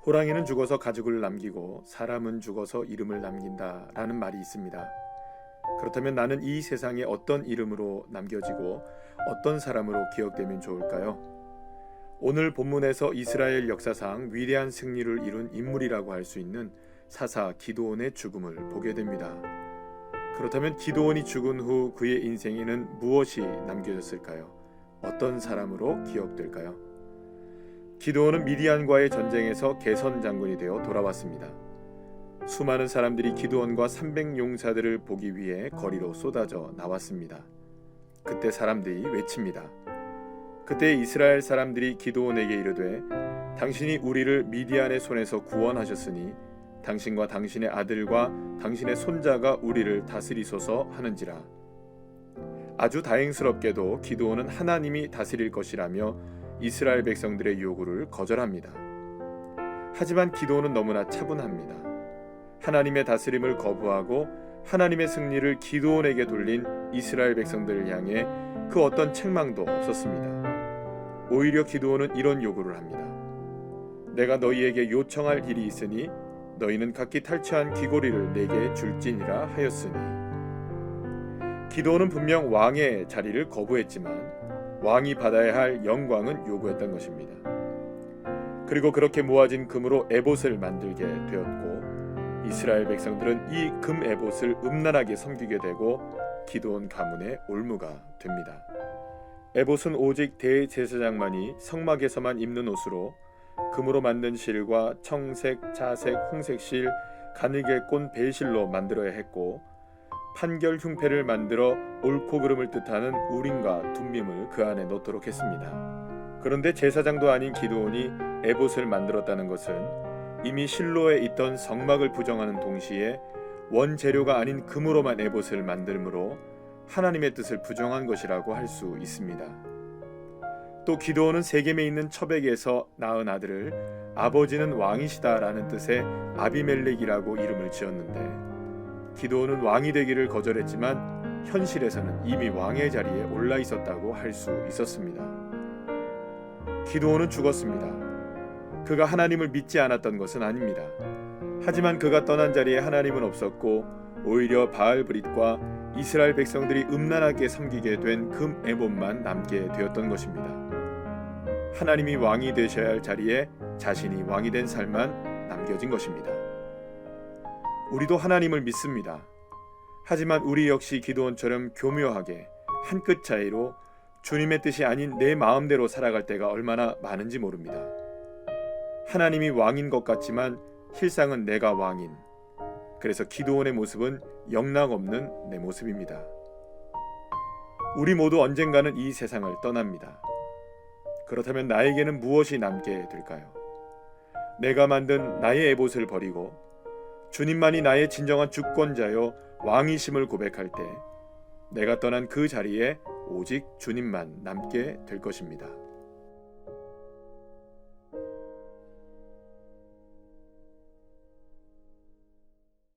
호랑이는 죽어서 가죽을 남기고 사람은 죽어서 이름을 남긴다라는 말이 있습니다. 그렇다면 나는 이 세상에 어떤 이름으로 남겨지고 어떤 사람으로 기억되면 좋을까요? 오늘 본문에서 이스라엘 역사상 위대한 승리를 이룬 인물이라고 할 수 있는 사사 기드온의 죽음을 보게 됩니다. 그렇다면 기드온이 죽은 후 그의 인생에는 무엇이 남겨졌을까요? 어떤 사람으로 기억될까요? 기드온은 미디안과의 전쟁에서 개선 장군이 되어 돌아왔습니다. 수많은 사람들이 기드온과 300용사들을 보기 위해 거리로 쏟아져 나왔습니다. 그때 사람들이 외칩니다. 그때 이스라엘 사람들이 기드온에게 이르되 당신이 우리를 미디안의 손에서 구원하셨으니 당신과 당신의 아들과 당신의 손자가 우리를 다스리소서 하는지라. 아주 다행스럽게도 기드온은 하나님이 다스릴 것이라며 이스라엘 백성들의 요구를 거절합니다. 하지만 기드온은 너무나 차분합니다. 하나님의 다스림을 거부하고 하나님의 승리를 기드온에게 돌린 이스라엘 백성들을 향해 그 어떤 책망도 없었습니다. 오히려 기드온은 이런 요구를 합니다. 내가 너희에게 요청할 일이 있으니 너희는 각기 탈취한 귀고리를 내게 줄지니라 하였으니. 기드온은 분명 왕의 자리를 거부했지만 왕이 받아야 할 영광은 요구했던 것입니다. 그리고 그렇게 모아진 금으로 에봇을 만들게 되었고 이스라엘 백성들은 이 금 에봇을 음란하게 섬기게 되고 기드온 가문의 올무가 됩니다. 에봇은 오직 대제사장만이 성막에서만 입는 옷으로 금으로 만든 실과 청색, 자색, 홍색 실, 가늘게 꼰 배실로 만들어야 했고 판결 흉패를 만들어 옳고 그름을 뜻하는 우림과 둠밈을 그 안에 넣도록 했습니다. 그런데 제사장도 아닌 기드온이 에봇을 만들었다는 것은 이미 실로에 있던 성막을 부정하는 동시에 원재료가 아닌 금으로만 에봇을 만들므로 하나님의 뜻을 부정한 것이라고 할 수 있습니다. 또 기드온은 세겜에 있는 처백에서 낳은 아들을 아버지는 왕이시다라는 뜻의 아비멜렉이라고 이름을 지었는데 기드온은 왕이 되기를 거절했지만 현실에서는 이미 왕의 자리에 올라 있었다고 할 수 있었습니다. 기드온은 죽었습니다. 그가 하나님을 믿지 않았던 것은 아닙니다. 하지만 그가 떠난 자리에 하나님은 없었고 오히려 바알브릿과 이스라엘 백성들이 음란하게 섬기게 된 금 에봇만 남게 되었던 것입니다. 하나님이 왕이 되셔야 할 자리에 자신이 왕이 된 삶만 남겨진 것입니다. 우리도 하나님을 믿습니다. 하지만 우리 역시 기드온처럼 교묘하게 한 끗 차이로 주님의 뜻이 아닌 내 마음대로 살아갈 때가 얼마나 많은지 모릅니다. 하나님이 왕인 것 같지만 실상은 내가 왕인. 그래서 기드온의 모습은 영락없는 내 모습입니다. 우리 모두 언젠가는 이 세상을 떠납니다. 그렇다면 나에게는 무엇이 남게 될까요? 내가 만든 나의 에봇을 버리고 주님만이 나의 진정한 주권자요 왕이심을 고백할 때 내가 떠난 그 자리에 오직 주님만 남게 될 것입니다.